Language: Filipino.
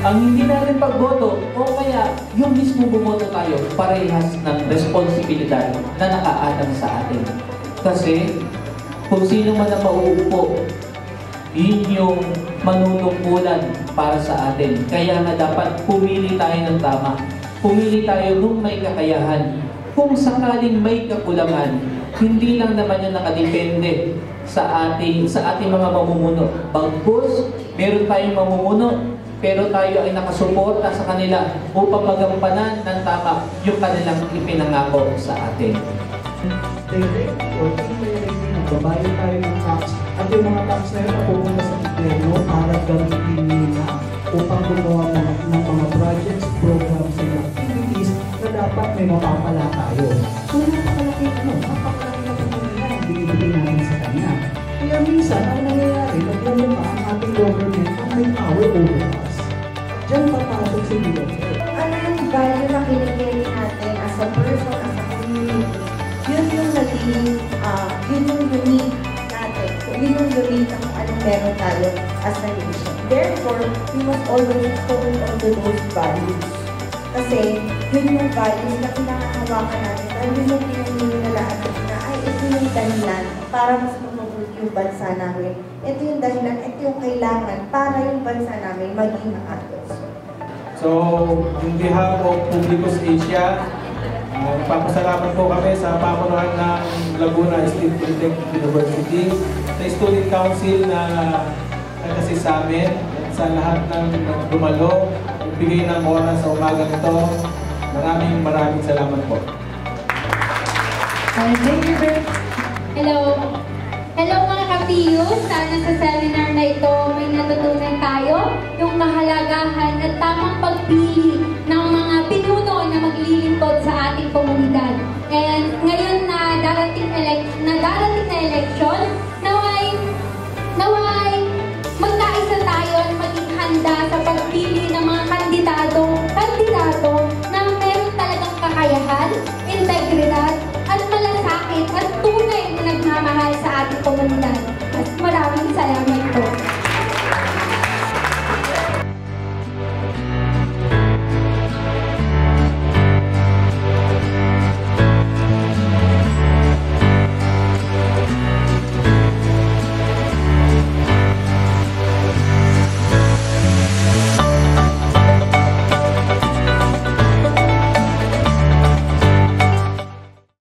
Ang hindi natin pagboto o kaya yung mismo bumoto tayo, parehas ng responsibilidad na nakaatang sa atin. Kasi kung sino man ang mauupo, yun yung manunungkulan para sa atin. Kaya nga dapat pumili tayo ng tama. Pumili tayo nung may kakayahan. Kung sakaling may kakulangan, hindi lang naman yung nakadepende sa ating mga mamumuno. Bagkus, meron tayong mamumuno, pero tayo ay nakasuporta sa kanila upang magampanan ng tama yung kanilang ipinangako sa atin. Direct or indirect, nagbabayad tayo ng tax at yung mga tax na yun napupunta sa gobyerno para gamitin nila upang gumawa ng mga projects, programs, and activities na dapat may mapapala tayo. So napakalaki na pamilya ang binibigay natin sa kanya. Kaya minsan, ang nangyayari, nagmumukha ang ating government ang may power over us. Diyan papasok si Duterte. Ano yung value na kinikili natin as a person, as a community? Yun yung naging, yun yung unique natin. Yun yung unique ang anong meron tayo as a nation. Therefore, we must always hold on to those values. Kasi, yun yung values na pinakahawakan natin. Dahil yun yung pinaniniwalaan natin na, ay, ito yung dahilan para mas mabuti yung bansa namin. Ito yung dahilan, ito yung kailangan para yung bansa namin maging maayos. So, on behalf of Publicus Asia, papasalamat po kami sa pamunuan ng Laguna State Polytechnic University, sa Student Council na nagkasi sa amin, at sa lahat ng dumalo, nagbigay ng oras sa umaga nito. Maraming salamat po. Thank you very much. Hello mga ka-PU, sana sa seminar na ito may natutunan tayo yung mahalagahan at tamang pagpili ng mga pinuno na maglilingkod sa ating komunidad. And ngayon na darating na election, naway magkaisa tayo at maging handa sa pagpili ng mga kandidato na meron talagang kakayahan, integridad, at malasakit at tunay na nagmamahal sa ating komunidad. Maraming salamat.